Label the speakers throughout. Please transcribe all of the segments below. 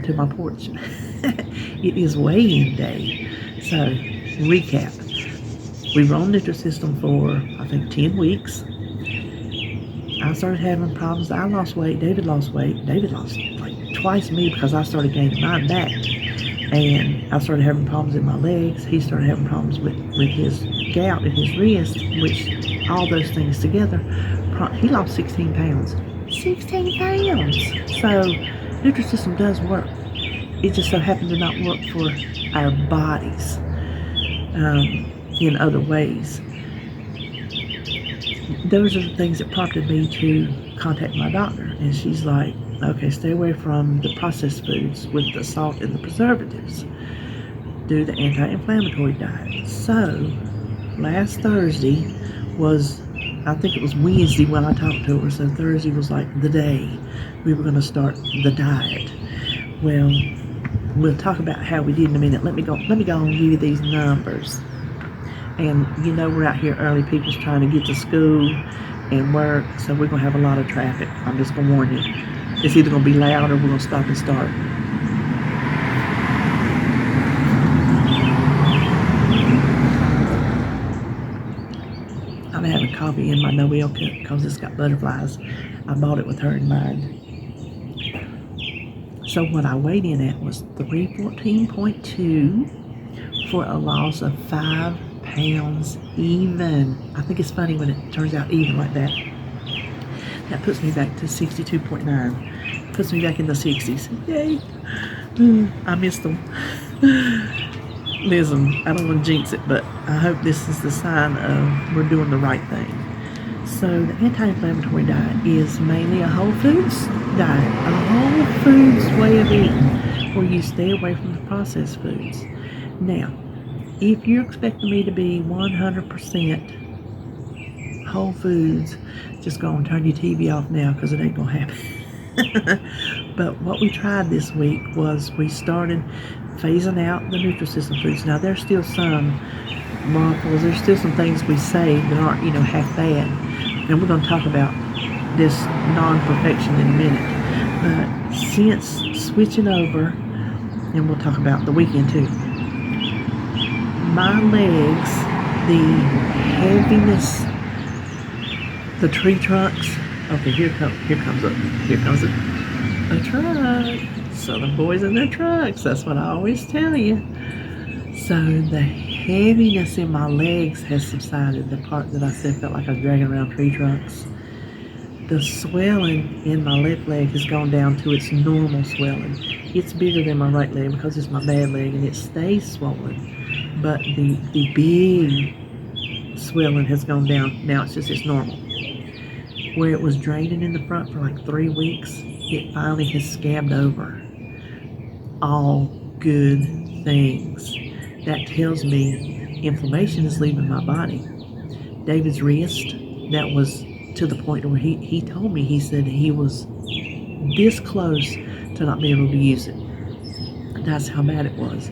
Speaker 1: to my porch. It is weigh-in day. So, recap. We were on Nutrisystem for, I think, 10 weeks. I started having problems. I lost weight. David lost weight. David lost like twice me because I started gaining mine back. And I started having problems in my legs. He started having problems with his gout in his wrist, which all those things together, he lost 16 pounds. 16 pounds! So, Nutrisystem does work. It just so happened to not work for our bodies in other ways. Those are the things that prompted me to contact my doctor. And she's like, okay, stay away from the processed foods with the salt and the preservatives. Do the anti-inflammatory diet. So, last Thursday was, I think it was Wednesday when I talked to her, so Thursday was like the day we were going to start the diet. Well, we'll talk about how we did in a minute. Let me go and give you these numbers. And you know we're out here early, people's trying to get to school and work, so we're going to have a lot of traffic. I'm just going to warn you. It's either going to be loud or we're going to stop and start. I'm having coffee in my Noel cup because it's got butterflies. I bought it with her in mind. So what I weighed in at was 314.2 for a loss of 5 pounds even. I think it's funny when it turns out even like that. That puts me back to 62.9. Puts me back in the 60s. Yay. I missed them. Listen, I don't want to jinx it, but I hope this is the sign of we're doing the right thing. So the anti-inflammatory diet is mainly a whole foods diet, a whole foods way of eating where you stay away from the processed foods. Now, if you're expecting me to be 100% whole foods, just go and turn your TV off now because it ain't going to happen. But what we tried this week was we started phasing out the Nutrisystem foods. Now, there's still some waffles, there's still some things we saved that aren't, half bad. And we're going to talk about this non-perfection in a minute. But since switching over, and we'll talk about the weekend too, my legs, the heaviness, the tree trunks. Okay, here comes a truck. Southern boys in their trucks. That's what I always tell you. So the heaviness in my legs has subsided. The part that I said felt like I was dragging around tree trunks. The swelling in my left leg has gone down to its normal swelling. It's bigger than my right leg because it's my bad leg and it stays swollen. But the big swelling has gone down. Now it's normal. Where it was draining in the front for like 3 weeks, it finally has scabbed over. All good things. That tells me inflammation is leaving my body. David's wrist, that was to the point where he told me, he said he was this close to not being able to use it. That's how bad it was.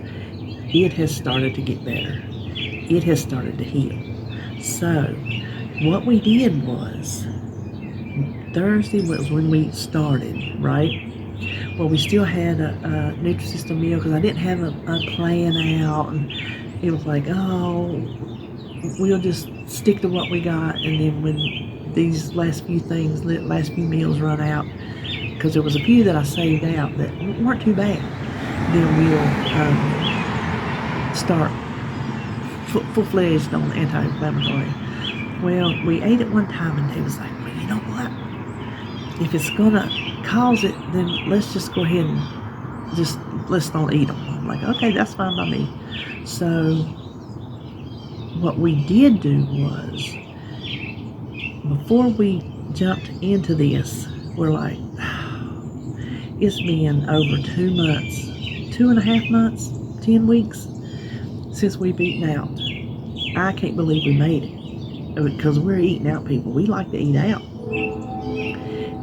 Speaker 1: It has started to get better. It has started to heal. So, what we did was, Thursday was when we started, right? Well, we still had a Nutrisystem meal because I didn't have a plan out. And it was like, oh, we'll just stick to what we got. And then when these last few meals run out, because there was a few that I saved out that weren't too bad, then we'll start full-fledged on anti-inflammatory. Well, we ate it one time and Dave was like, well, you know what? If it's gonna cause it, then let's just go ahead and let's not eat them. I'm like, okay, that's fine by me. So what we did do was, before we jumped into this, we're like, it's been over 2 months, 2.5 months, 10 weeks since we've eaten out. I can't believe we made it because we're eating out people. We like to eat out.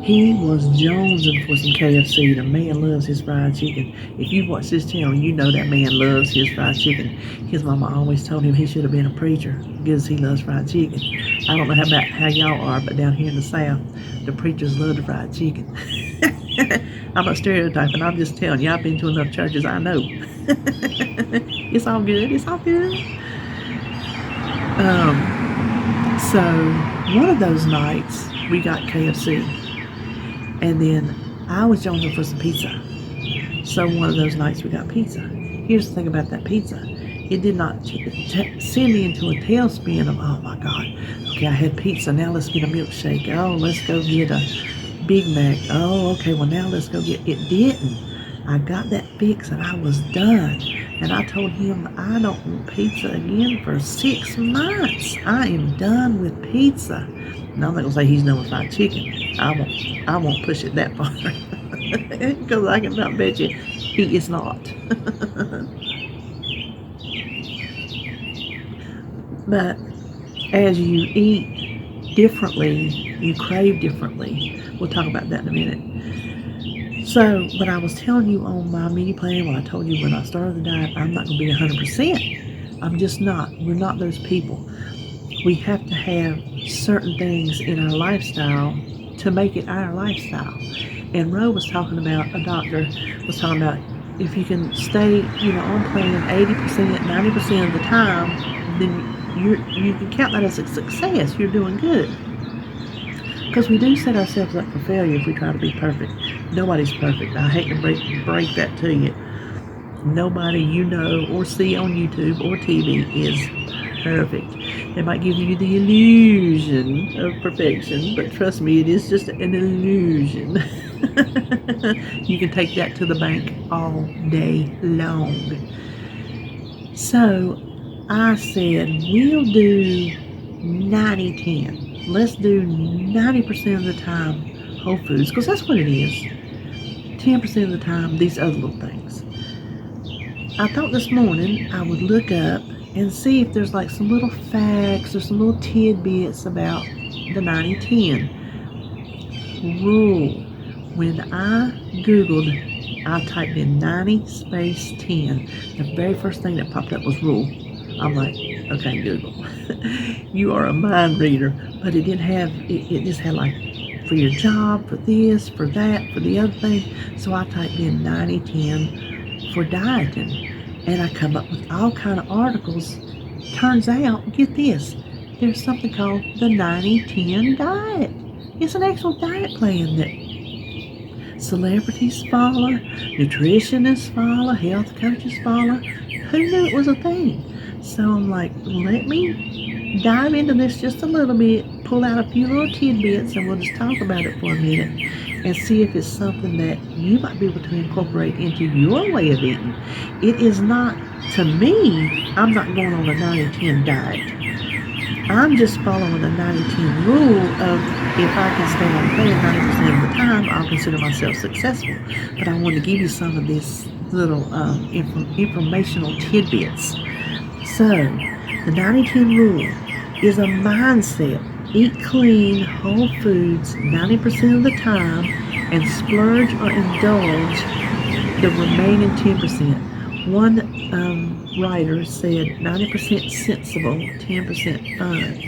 Speaker 1: He was jonesing for some KFC. The man loves his fried chicken. If you've watched this channel, you know that man loves his fried chicken. His mama always told him he should have been a preacher because he loves fried chicken. I don't know how y'all are, but down here in the South, the preachers love the fried chicken. I'm not stereotyping. I'm just telling you. I've been to enough churches. I know. It's all good. It's all good. So one of those nights we got KFC, and then I was jonesing for some pizza. So one of those nights we got pizza. Here's the thing about that pizza. It did not send me into a tailspin of, oh my God, okay, I had pizza, now let's get a milkshake. Oh, let's go get a Big Mac. Oh, okay, well now let's go get, it didn't. I got that fix and I was done. And I told him I don't want pizza again for 6 months. I am done with pizza. Now I'm not gonna say he's done with fried chicken. I won't push it that far. Because I can about bet you he is not. But as you eat differently, you crave differently. We'll talk about that in a minute. So, but I was telling you on my media plan, when I told you when I started the diet, I'm not going to be 100%. I'm just not. We're not those people. We have to have certain things in our lifestyle to make it our lifestyle. And Ro was talking about, a doctor was talking about, if you can stay, on plan 80%, 90% of the time, then you can count that as a success. You're doing good. Because we do set ourselves up for failure if we try to be perfect. Nobody's perfect. I hate to break that to you. Nobody you know or see on YouTube or TV is perfect. They might give you the illusion of perfection, but trust me, it is just an illusion. You can take that to the bank all day long. So I said, we'll do 90-10. Let's do 90% of the time whole foods, because that's what it is. 10% of the time, these other little things. I thought this morning I would look up and see if there's like some little facts or some little tidbits about the 90-10 rule. When I Googled, I typed in 90 space 10. The very first thing that popped up was rule. I'm like, okay, Google, you are a mind reader, but it didn't have, it just had like, for your job, for this, for that, for the other thing. So I typed in 90-10 for dieting, and I come up with all kind of articles. Turns out, get this, there's something called the 90-10 diet. It's an actual diet plan that celebrities follow, nutritionists follow, health coaches follow. Who knew it was a thing? So I'm like, let me dive into this just a little bit, pull out a few little tidbits, and we'll just talk about it for a minute and see if it's something that you might be able to incorporate into your way of eating. It is not, to me, I'm not going on a 90-10 diet. I'm just following the 90-10 rule of, if I can stay on plan 90% of the time, I'll consider myself successful. But I want to give you some of these little informational tidbits. So, the 90-10 rule is a mindset. Eat clean, whole foods 90% of the time and splurge or indulge the remaining 10%. One writer said 90% sensible, 10% fun.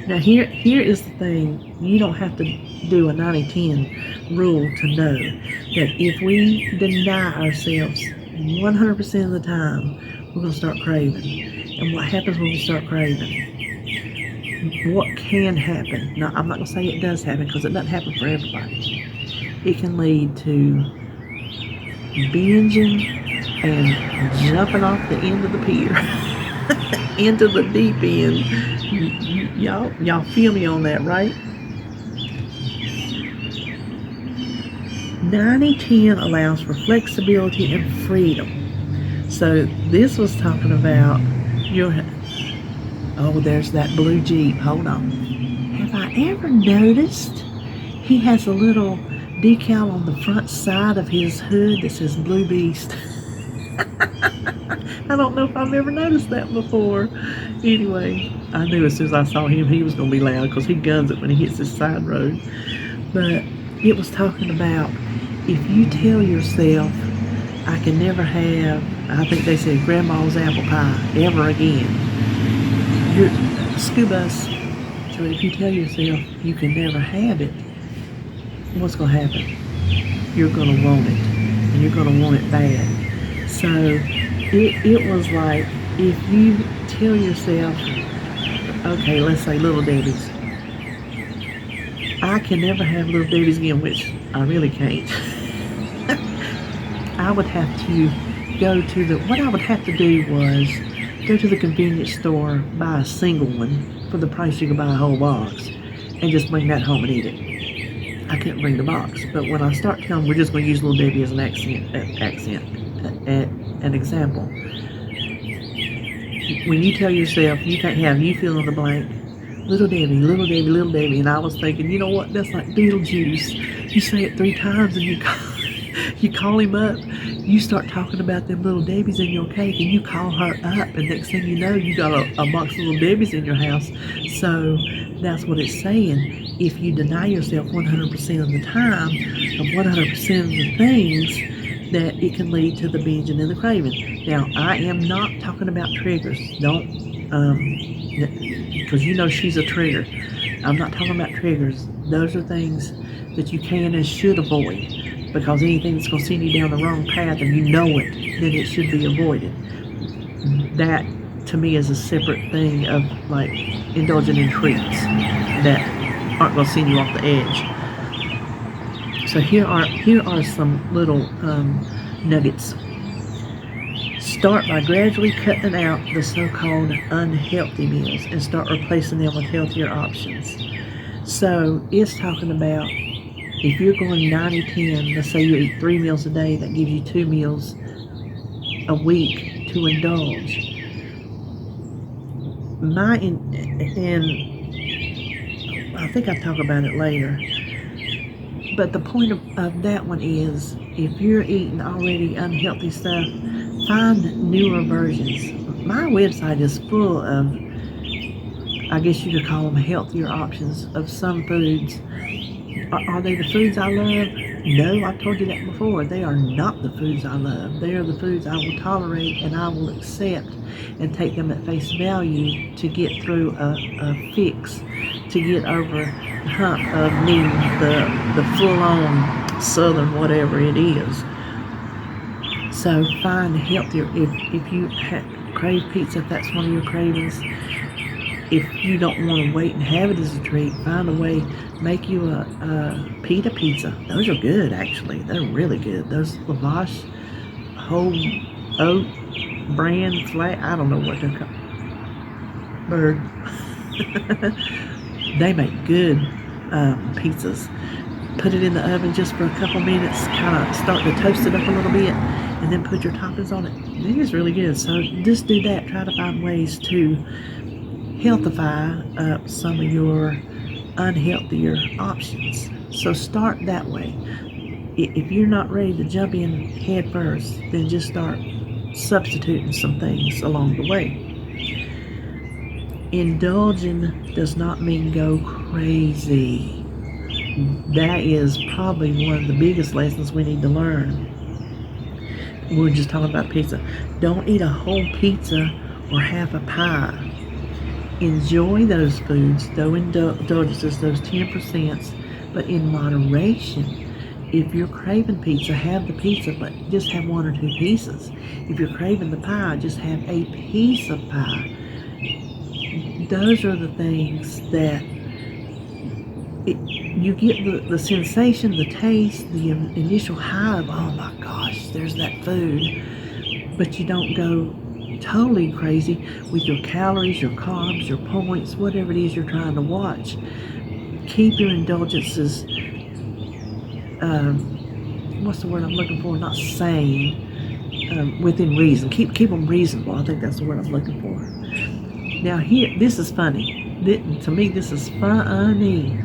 Speaker 1: Now here is the thing. You don't have to do a 90-10 rule to know that if we deny ourselves 100% of the time, we're going to start craving. And what happens when we start craving? What can happen? Now, I'm not going to say it does happen, because it doesn't happen for everybody. It can lead to binging and jumping off the end of the pier into the deep end. Y'all feel me on that, right? 90-10 allows for flexibility and freedom. So this was talking about there's that blue Jeep. Hold on. Have I ever noticed he has a little decal on the front side of his hood that says Blue Beast? I don't know if I've ever noticed that before. Anyway, I knew as soon as I saw him he was going to be loud, because he guns it when he hits this side road. But it was talking about, if you tell yourself, I can never have, I think they said, grandma's apple pie ever again. You're school bus. So if you tell yourself you can never have it, what's going to happen? you're going to want it. And you're going to want it bad. So it was like, if you tell yourself, okay, let's say Little Debbie's. I can never have Little Debbie's again, which I really can't. I would have to go to what I would have to do was go to the convenience store, buy a single one for the price you could buy a whole box, and just bring that home and eat it. I couldn't bring the box, but when I start telling, we're just going to use Little Debbie as an an example. When you tell yourself you can't have, you fill in the blank, Little Debbie, Little Debbie, Little Debbie, and I was thinking, you know what, that's like Beetlejuice. You say it 3 times and you call him up, you start talking about them Little Debbies in your cake, and you call her up, and next thing you know, you got a box of Little Debbies in your house. So that's what it's saying. If you deny yourself 100% of the time, of 100% of the things, that it can lead to the binging and the craving. Now, I am not talking about triggers. Don't, because you know she's a trigger. I'm not talking about triggers. Those are things that you can and should avoid, because anything that's going to send you down the wrong path and you know it, then it should be avoided. That, to me, is a separate thing of like indulging in treats that aren't going to send you off the edge. So here are some little nuggets. Start by gradually cutting out the so-called unhealthy meals and start replacing them with healthier options. So it's talking about, if you're going 90-10, let's say you eat 3 meals a day, that gives you 2 meals a week to indulge. And I think I'll talk about it later. But the point of that one is, if you're eating already unhealthy stuff, find newer versions. My website is full of, I guess you could call them healthier options of some foods. Are they the foods I love? No, I've told you that before. They are not the foods I love. They are the foods I will tolerate and I will accept and take them at face value to get through a fix, to get over the hump of needing the full-on southern whatever it is. So find healthier. If you crave pizza, if that's one of your cravings, if you don't want to wait and have it as a treat, find a way. Make you a pita pizza. Those are good, actually. They're really good. Those lavash, whole oat brand flat. I don't know what they're called. Bird. They make good pizzas. Put it in the oven just for a couple minutes. Kind of start to toast it up a little bit, and then put your toppings on it. It is really good. So just do that. Try to find ways to healthify up some of your unhealthier options. So start that way. If you're not ready to jump in head first, then just start substituting some things along the way. Indulging does not mean go crazy. That is probably one of the biggest lessons we need to learn. We're just talking about pizza. Don't eat a whole pizza or half a pie. Enjoy those foods, those indulgences, those 10%, but in moderation. If you're craving pizza, have the pizza, but just have 1 or 2 pieces. If you're craving the pie, just have a piece of pie. Those are the things that you get the sensation, the taste, the initial high of, oh my gosh, there's that food, but you don't go totally crazy with your calories, your carbs, your points, whatever it is you're trying to watch. Keep your indulgences, what's the word I'm looking for? Not sane, within reason. Keep them reasonable. I think that's the word I'm looking for. Now here, this is funny. To me, this is funny.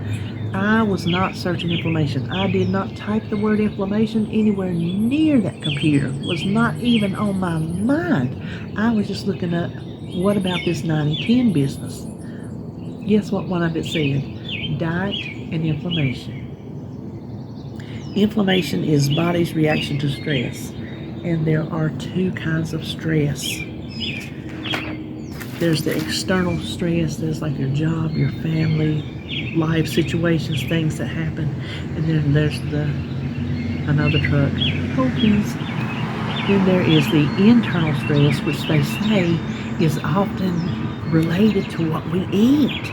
Speaker 1: I was not searching inflammation. I did not type the word inflammation anywhere near that computer. It was not even on my mind. I was just looking up, what about this 90-10 business? Guess what one of it said? Diet and inflammation. Inflammation is body's reaction to stress. And there are 2 kinds of stress. There's the external stress. There's like your job, your family, life situations, things that happen. And then there's the another truck. Hokies. Then there is the internal stress, which they say is often related to what we eat.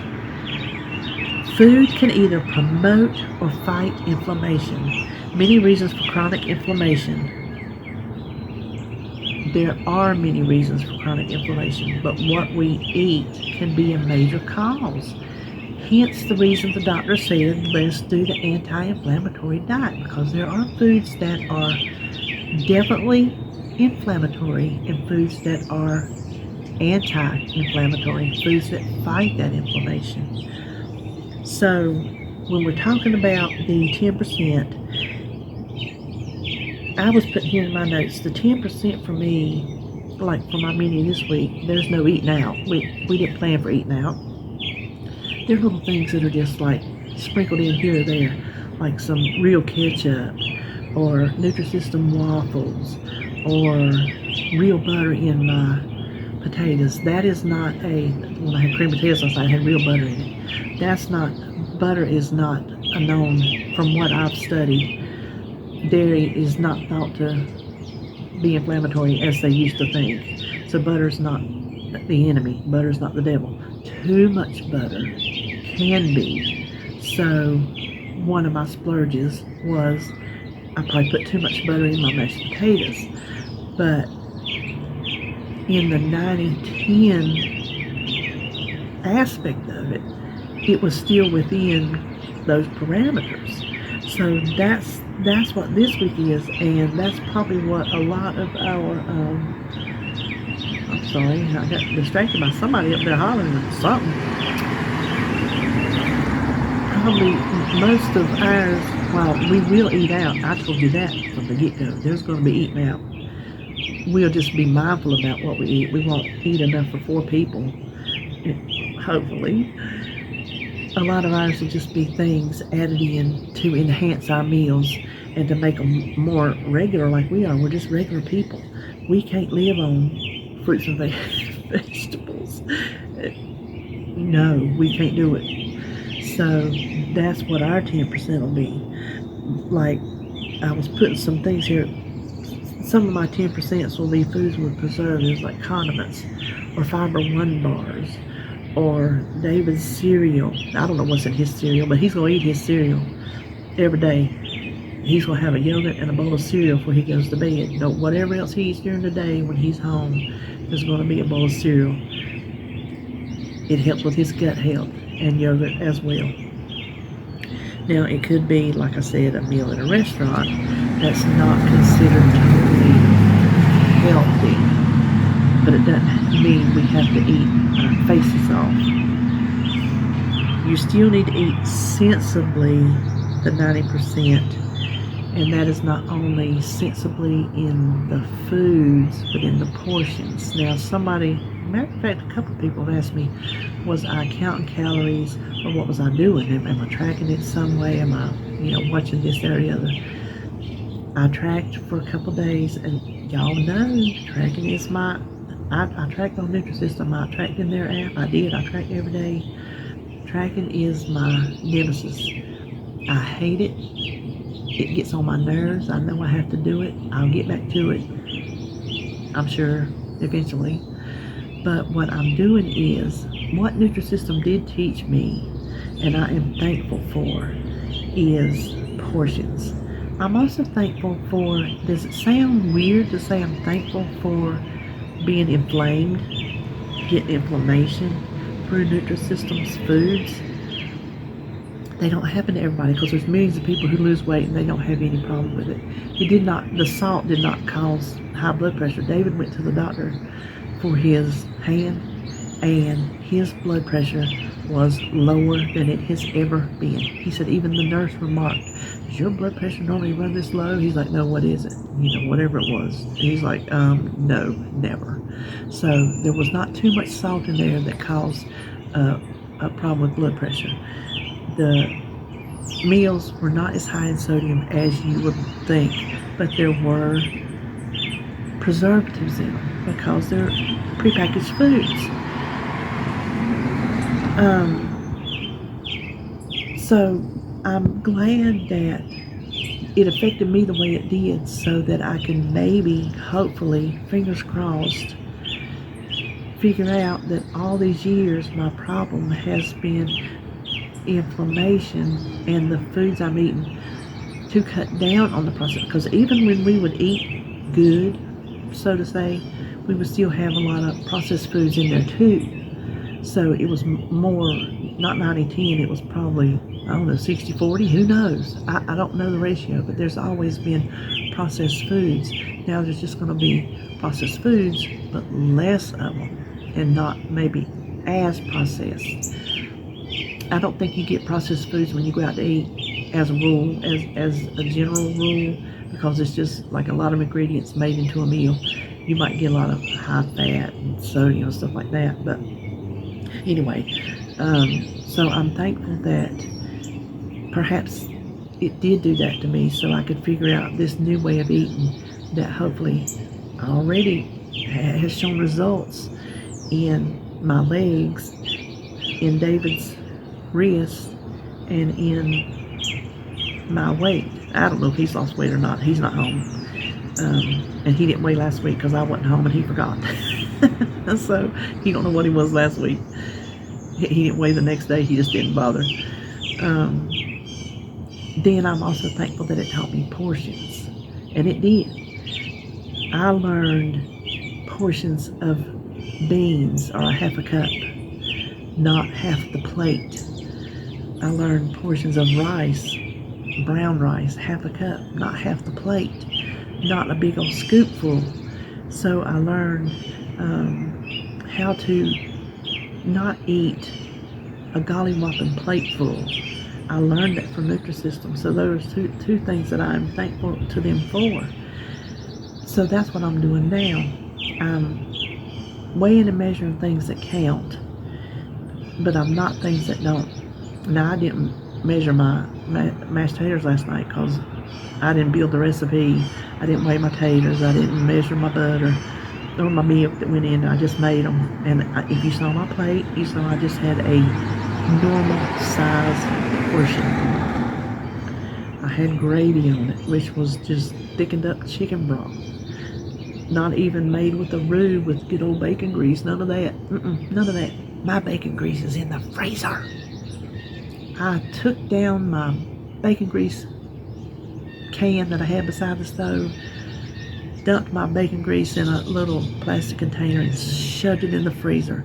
Speaker 1: Food can either promote or fight inflammation. Many reasons for chronic inflammation. There are many reasons for chronic inflammation, but what we eat can be a major cause. Hence the reason the doctor said, let's do the anti-inflammatory diet, because there are foods that are definitely inflammatory and foods that are anti-inflammatory, foods that fight that inflammation. So when we're talking about the 10%, I was putting here in my notes, the 10% for me, like for my menu this week, there's no eating out. We didn't plan for eating out. There are little things that are just like sprinkled in here or there, like some real ketchup or Nutrisystem waffles or real butter in my potatoes. That is not when I had cream potatoes last night, I had real butter in it. Butter is not a known, from what I've studied, dairy is not thought to be inflammatory as they used to think. So butter's not the enemy. Butter's not the devil. Too much butter can be. So one of my splurges was I probably put too much butter in my mashed potatoes. But in the 90-10 aspect of it, it was still within those parameters. So that's what this week is, and that's probably what a lot of our I'm sorry, I got distracted by somebody up there hollering or something. Probably most of ours, well, we will eat out. I told you that from the get-go. There's going to be eating out. We'll just be mindful about what we eat. We won't eat enough for 4 people, hopefully. A lot of ours will just be things added in to enhance our meals and to make them more regular like we are. We're just regular people. We can't live on fruits and vegetables. No, we can't do it. So that's what our 10% will be. Like, I was putting some things here. Some of my 10% will be foods with preservatives like condiments or Fiber One bars or David's cereal. I don't know what's in his cereal, but he's going to eat his cereal every day. He's going to have a yogurt and a bowl of cereal before he goes to bed. No, whatever else he eats during the day when he's home, there's going to be a bowl of cereal. It helps with his gut health and yogurt as well. Now, it could be, like I said, a meal at a restaurant that's not considered totally healthy, but it doesn't mean we have to eat our faces off. You still need to eat sensibly the 90%, and that is not only sensibly in the foods, but in the portions. Now, matter of fact, a couple of people have asked me, was I counting calories or what was I doing? Am I tracking it some way? Am I, watching this, that, or the other? I tracked for a couple of days, and y'all know tracking is I tracked on Nutrisystem. I tracked in their app. I track every day. Tracking is my nemesis. I hate it. It gets on my nerves. I know I have to do it. I'll get back to it, I'm sure, eventually. But what I'm doing is, what Nutrisystem did teach me, and I am thankful for, is portions. I'm also thankful for, does it sound weird to say I'm thankful for being inflamed, getting inflammation through Nutrisystem's foods? They don't happen to everybody, because there's millions of people who lose weight and they don't have any problem with it. The salt did not cause high blood pressure. David went to the doctor for his hand, and his blood pressure was lower than it has ever been. He said even the nurse remarked, does your blood pressure normally run this low? He's like, no, what is it? Whatever it was. He's like, no, never. So there was not too much salt in there that caused a problem with blood pressure. The meals were not as high in sodium as you would think, but there were preservatives in them because they're prepackaged foods. So I'm glad that it affected me the way it did, so that I can maybe, hopefully, fingers crossed, figure out that all these years my problem has been inflammation and the foods I'm eating, to cut down on the process. Because even when we would eat good, so to say, we would still have a lot of processed foods in there too. So it was more, not 90-10, it was probably, I don't know, 60-40, who knows? I don't know the ratio, but there's always been processed foods. Now there's just going to be processed foods, but less of them, and not maybe as processed. I don't think you get processed foods when you go out to eat as a rule, as a general rule, because it's just like a lot of ingredients made into a meal. You might get a lot of high fat and sodium and stuff like that, but anyway, so I'm thankful that perhaps it did do that to me, so I could figure out this new way of eating that hopefully already has shown results in my legs, in David's wrist, and in my weight. I don't know if he's lost weight or not. He's not home. And he didn't weigh last week because I wasn't home and he forgot. So he don't know what he was last week. He didn't weigh the next day. He just didn't bother. Then I'm also thankful that it taught me portions. And it did. I learned portions of beans are a half a cup, not half the plate. I learned portions of rice, brown rice, half a cup, not half the plate, not a big old scoopful. So I learned how to not eat a golly whopping plateful. I learned that from Nutrisystem. So those two things that I'm thankful to them for. So that's what I'm doing now. I'm weighing and measuring things that count, but I'm not things that don't. Now, I didn't measure my mashed taters last night because I didn't build the recipe. I didn't weigh my taters. I didn't measure my butter or my milk that went in. I just made them. And if you saw my plate, you saw I just had a normal size portion. I had gravy on it, which was just thickened up chicken broth. Not even made with a roux with good old bacon grease. None of that. None of that. My bacon grease is in the freezer. I took down my bacon grease can that I had beside the stove, dumped my bacon grease in a little plastic container and shoved it in the freezer.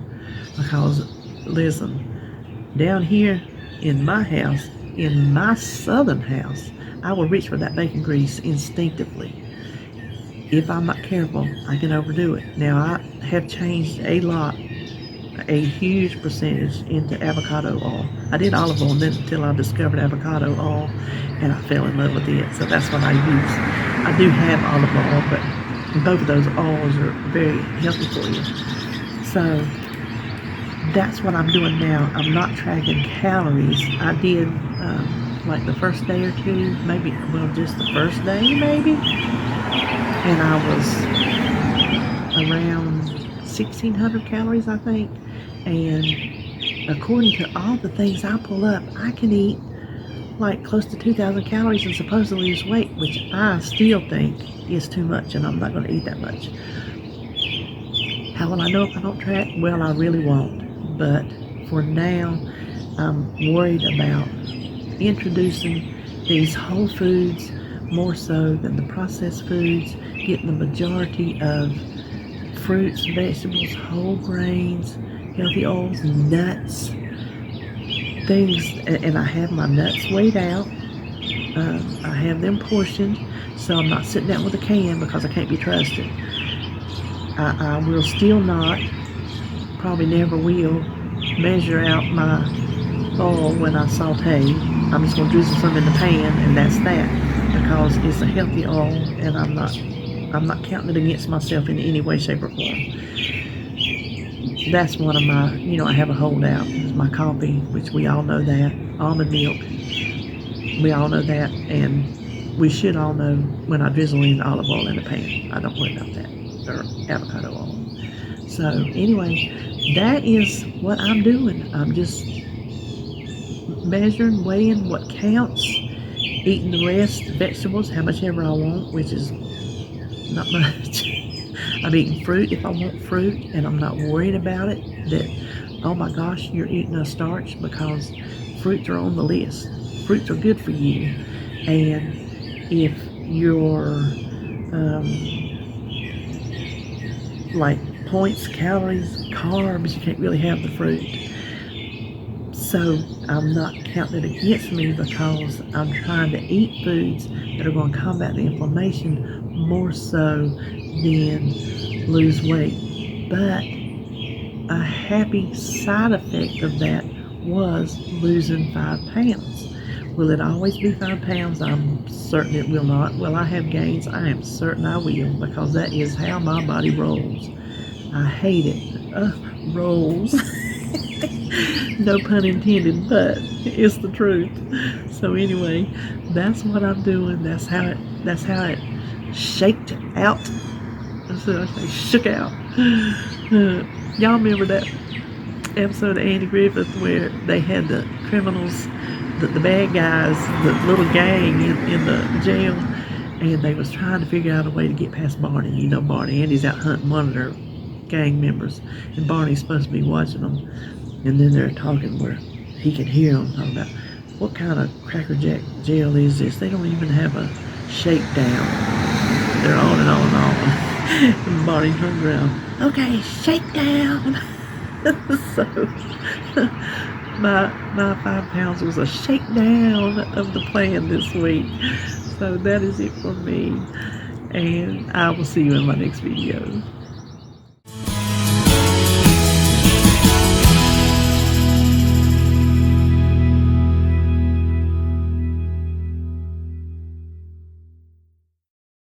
Speaker 1: Because, listen, down here in my house, in my southern house, I will reach for that bacon grease instinctively. If I'm not careful, I can overdo it. Now, I have changed a lot, a huge percentage into avocado oil. I did olive oil until I discovered avocado oil, and I fell in love with it. So that's what I use. I do have olive oil, but both of those oils are very healthy for you. So that's what I'm doing now. I'm not tracking calories. I did like the first day or two, maybe, well, just the first day maybe, and I was around 1,600 calories, I think. And according to all the things I pull up, I can eat like close to 2,000 calories and supposedly lose weight, which I still think is too much, and I'm not going to eat that much. How will I know if I don't track? Well, I really won't. But for now, I'm worried about introducing these whole foods more so than the processed foods, getting the majority of fruits, vegetables, whole grains, healthy oils, nuts, things. And I have my nuts weighed out. I have them portioned, so I'm not sitting down with a can because I can't be trusted. I will still not, probably never will, measure out my oil when I saute. I'm just going to drizzle some in the pan, and that's that, because it's a healthy oil, and I'm not counting it against myself in any way, shape, or form. That's one of my, I have a holdout. It's my coffee, which we all know that. Almond milk, we all know that, and we should all know when I drizzle in olive oil in the pan. I don't worry about that, or avocado oil. So anyway, that is what I'm doing. I'm just measuring, weighing what counts eating the rest, vegetables, how much ever I want, which is not much. I'm eating fruit if I want fruit, and I'm not worried about it, that, oh my gosh, you're eating a starch, because fruits are on the list. Fruits are good for you. And if you're like points, calories, carbs, you can't really have the fruit. So I'm not counting it against me, because I'm trying to eat foods that are going to combat the inflammation more so than lose weight. But a happy side effect of that was losing 5 pounds. Will it always be 5 pounds? I'm certain it will not. Will I have gains? I am certain I will, because that is how my body rolls. I hate it. Rolls. No pun intended, but it's the truth. So anyway, that's what I'm doing. That's how it shaked out. So I say shook out. Y'all remember that episode of Andy Griffith where they had the criminals, the bad guys, the little gang in the jail, and they was trying to figure out a way to get past Barney. You know Barney. Andy's out hunting one of their gang members, and Barney's supposed to be watching them. And then they're talking where he can hear them talking about, what kind of Cracker Jack jail is this? They don't even have a shakedown. They're on and on and on. And Barney turned around, okay, shakedown. So my 5 pounds was a shakedown of the plan this week. So that is it for me. And I will see you in my next video.